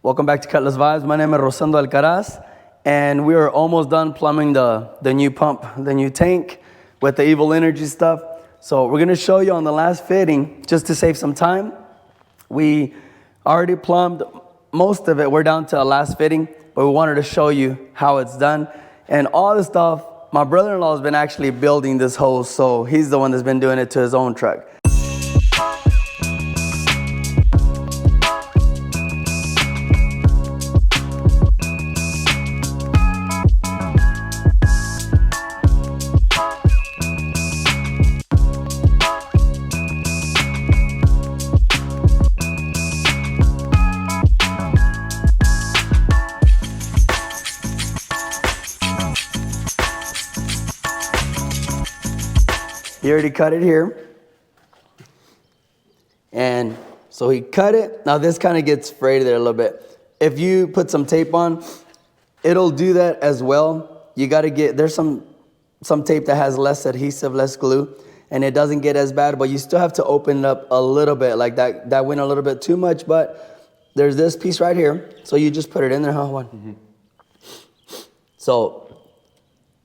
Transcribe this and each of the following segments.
Welcome back to Cutlass Vibes. My name is Rosendo Alcaraz, and we are almost done plumbing the new pump, the new tank with the evil energy stuff. So we're gonna show you on the last fitting, just to save some time. We already plumbed most of it. We're down to the last fitting, but we wanted to show you how it's done. And all this stuff, my brother-in-law has been actually building this hose, so he's the one that's been doing it to his own truck. He already cut it here. And so he cut it. Now this kind of gets frayed there a little bit. If you put some tape on, it'll do that as well. You got to get, there's some tape that has less adhesive, less glue, and it doesn't get as bad, but you still have to open it up a little bit. Like that went a little bit too much, but there's this piece right here. So you just put it in there, huh? Mm-hmm. So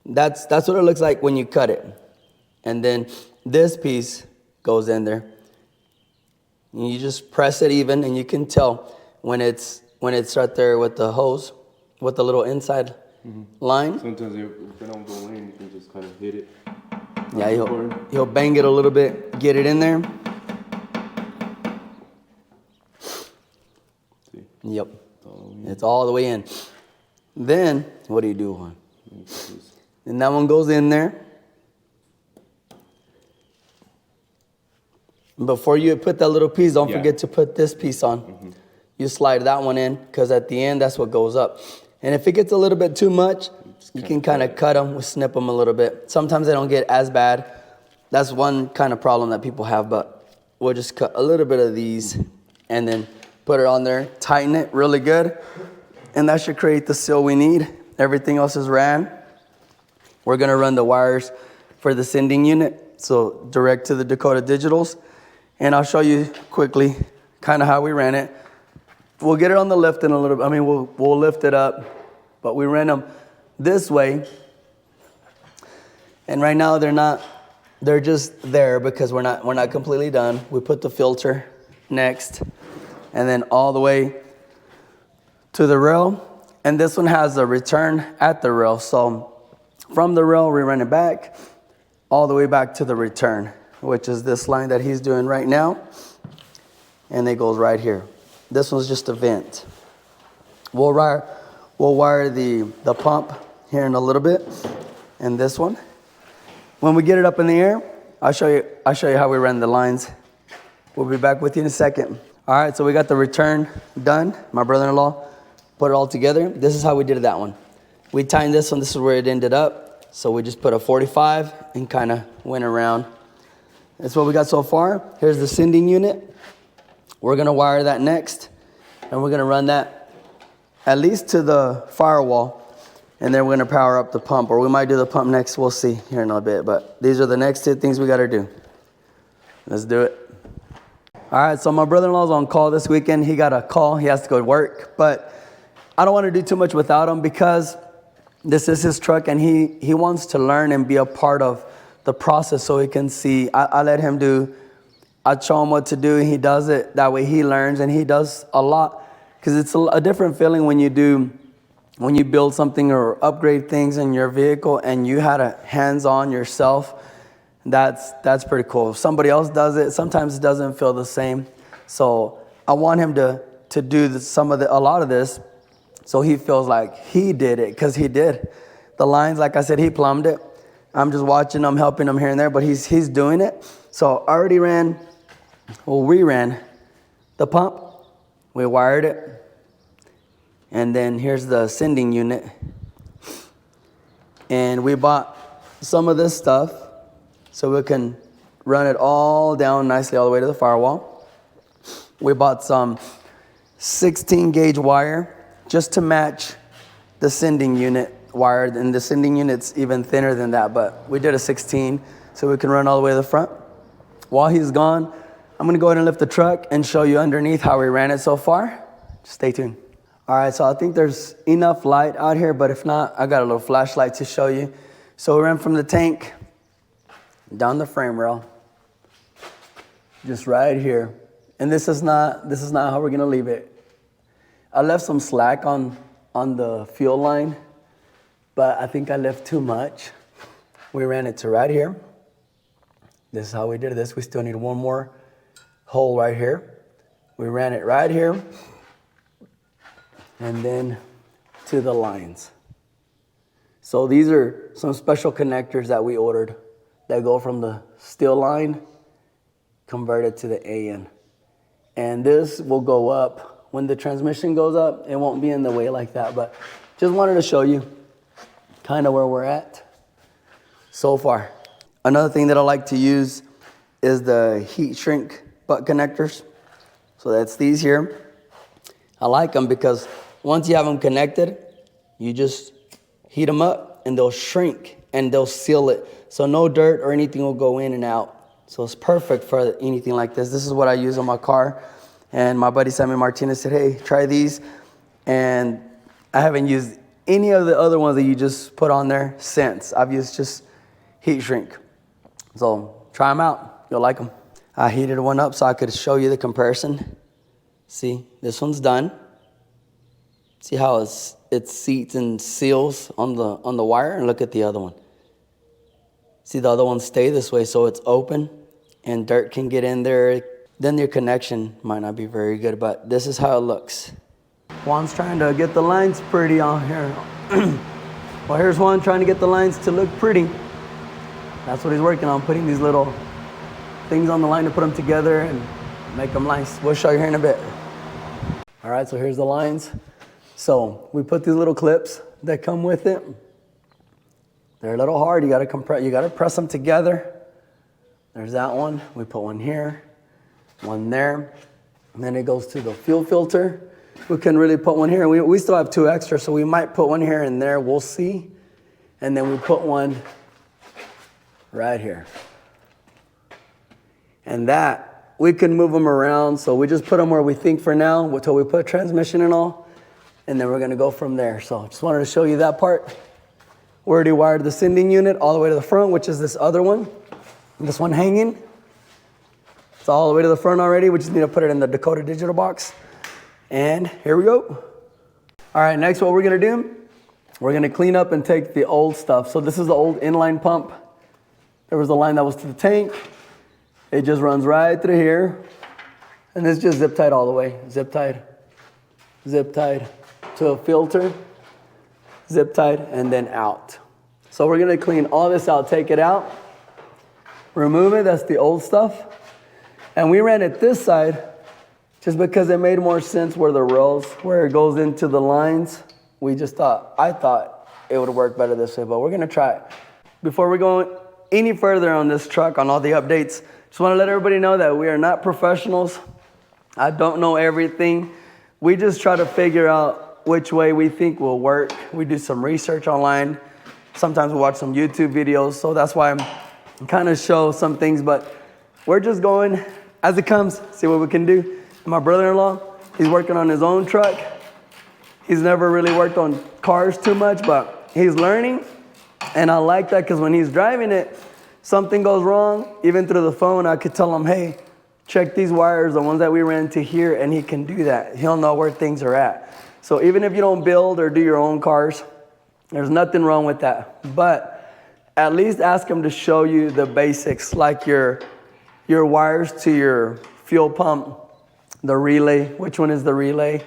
that's what it looks like when you cut it. And then this piece goes in there. And you just press it even, and you can tell when it's right there with the hose, with the little inside line. Sometimes if they don't go in, you can just kind of hit it. Yeah, he'll bang it a little bit, get it in there. See? Yep, it's all the way in. Then what do you do, Juan? And that one goes in there. Before you put that little piece, don't forget to put this piece on. You slide that one in, because at the end, that's what goes up. And if it gets a little bit too much, you can kind of cut them, snip them a little bit. Sometimes they don't get as bad. That's one kind of problem that people have, but we'll just cut a little bit of these and then put it on there, tighten it really good, and that should create the seal we need. Everything else is ran. We're gonna run the wires for the sending unit, so direct to the Dakota Digitals. And I'll show you quickly kind of how we ran it. We'll get it on the lift in a little bit. I mean, we'll lift it up, but we ran them this way. And right now they're just there because we're not completely done. We put the filter next and then all the way to the rail. And this one has a return at the rail. So from the rail, we run it back all the way back to the return, which is this line that he's doing right now. And it goes right here. This one's just a vent. We'll wire the pump here in a little bit, and this one. When we get it up in the air, I'll show you how we run the lines. We'll be back with you in a second. All right, so we got the return done. My brother-in-law put it all together. This is how we did that one. We tightened this one. This is where it ended up. So we just put a 45 and kind of went around. That's what we got so far. Here's the sending unit. We're gonna wire that next, and we're gonna run that at least to the firewall, and then we're gonna power up the pump, or we might do the pump next. We'll see here in a bit, but these are the next two things we gotta do. Let's do it. All right, so my brother-in-law's on call this weekend. He got a call, he has to go to work, but I don't wanna do too much without him because this is his truck, and he wants to learn and be a part of the process so he can see. I let him do, I show him what to do, and he does it. That way he learns, and he does a lot, because it's a different feeling when you build something or upgrade things in your vehicle and you had a hands-on yourself. That's pretty cool. If somebody else does it, sometimes it doesn't feel the same. So I want him to do a lot of this, so he feels like he did it, because he did. The lines, like I said, he plumbed it. I'm just watching him, helping him here and there, but he's doing it. So I already we ran the pump, we wired it, and then here's the sending unit. And we bought some of this stuff so we can run it all down nicely all the way to the firewall. We bought some 16 gauge wire just to match the sending unit wired, and the sending unit's even thinner than that, but we did a 16 so we can run all the way to the front. While he's gone, I'm gonna go ahead and lift the truck and show you underneath how we ran it so far. Just stay tuned. All right, so I think there's enough light out here, but if not, I got a little flashlight to show you. So we ran from the tank down the frame rail, just right here. And this is not how we're gonna leave it. I left some slack on the fuel line, but I think I left too much. We ran it to right here. This is how we did this. We still need one more hole right here. We ran it right here and then to the lines. So these are some special connectors that we ordered that go from the steel line converted to the AN. And this will go up when the transmission goes up. It won't be in the way like that, but just wanted to show you kind of where we're at so far. Another thing that I like to use is the heat shrink butt connectors. So that's these here. I like them because once you have them connected, you just heat them up and they'll shrink and they'll seal it. So no dirt or anything will go in and out. So it's perfect for anything like this. This is what I use on my car. And my buddy Sammy Martinez said, hey, try these. And I haven't used any of the other ones that you just put on there since. I've used just heat shrink. So try them out. You'll like them. I heated one up so I could show you the comparison. See, this one's done. See how it seats and seals on the wire? And look at the other one. See, the other ones stay this way, so it's open and dirt can get in there. Then your connection might not be very good, but this is how it looks. Juan's trying to get the lines pretty on here. Well, here's Juan trying to get the lines to look pretty. That's what he's working on, putting these little things on the line to put them together and make them nice. We'll show you here in a bit. All right, so here's the lines. So we put these little clips that come with it. They're a little hard. You gotta press them together. There's that one. We put one here, one there, and then it goes to the fuel filter. We can really put one here. We still have two extra, so we might put one here and there. We'll see. And then we put one right here. And that, we can move them around. So we just put them where we think for now until we put transmission and all. And then we're gonna go from there. So just wanted to show you that part. We already wired the sending unit all the way to the front, which is this other one. This one hanging. It's all the way to the front already. We just need to put it in the Dakota digital box. And here we go. All right, next what we're gonna do, we're gonna clean up and take the old stuff. So this is the old inline pump. There was a line that was to the tank. It just runs right through here. And it's just zip tied all the way. Zip tied to a filter. Zip tied and then out. So we're gonna clean all this out, take it out, remove it, that's the old stuff. And we ran it this side just because it made more sense where the rails, where it goes into the lines. I thought it would work better this way, but we're gonna try it. Before we go any further on this truck, on all the updates, just wanna let everybody know that we are not professionals. I don't know everything. We just try to figure out which way we think will work. We do some research online. Sometimes we watch some YouTube videos, so that's why I'm kind of show some things, but we're just going as it comes, see what we can do. And my brother-in-law, he's working on his own truck. He's never really worked on cars too much, but he's learning, and I like that because when he's driving it, something goes wrong, even through the phone, I could tell him, hey, check these wires, the ones that we ran to here, and he can do that. He'll know where things are at. So even if you don't build or do your own cars, there's nothing wrong with that. But at least ask him to show you the basics, like your wires to your fuel pump, the relay, which one is the relay,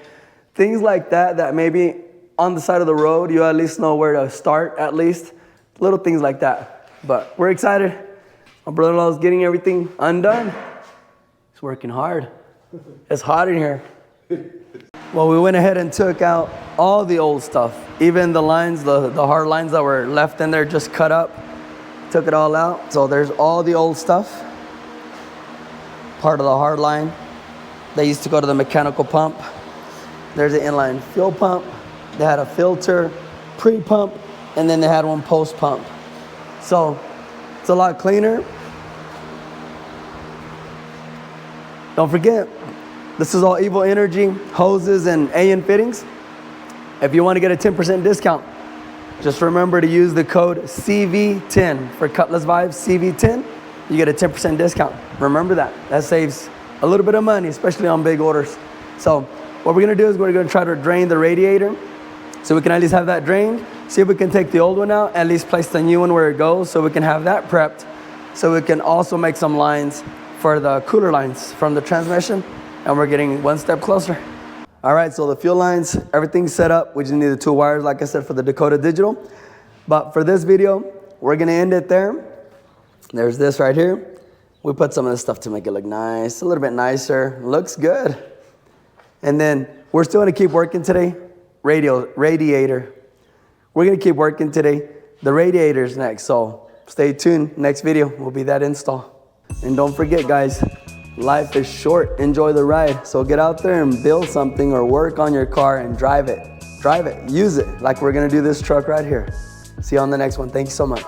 things like that, that maybe on the side of the road, you at least know where to start, at least, little things like that. But we're excited. My brother-in-law is getting everything undone. He's working hard. It's hot in here. Well, we went ahead and took out all the old stuff, even the lines, the hard lines that were left in there, just cut up, took it all out. So there's all the old stuff, part of the hard line. They used to go to the mechanical pump. There's the inline fuel pump. They had a filter, pre-pump, and then they had one post-pump. So it's a lot cleaner. Don't forget, this is all Evo Energy hoses and AN fittings. if you want to get a 10% discount, just remember to use the code CV10 for Cutlass Vibes, CV10. You get a 10% discount. Remember that. That saves a little bit of money, especially on big orders. So what we're gonna do is we're gonna try to drain the radiator so we can at least have that drained. See if we can take the old one out, at least place the new one where it goes so we can have that prepped. So we can also make some lines for the cooler lines from the transmission, and we're getting one step closer. All right, so the fuel lines, everything's set up. We just need the 2 wires, like I said, for the Dakota Digital. But for this video, we're gonna end it there. There's this right here. We put some of this stuff to make it look nice, a little bit nicer. Looks good. And then we're still gonna keep working today. Radiator. We're gonna keep working today. The radiator's next, so stay tuned. Next video will be that install. And don't forget, guys, life is short. Enjoy the ride. So get out there and build something or work on your car and drive it. Drive it, use it, like we're gonna do this truck right here. See you on the next one. Thank you so much.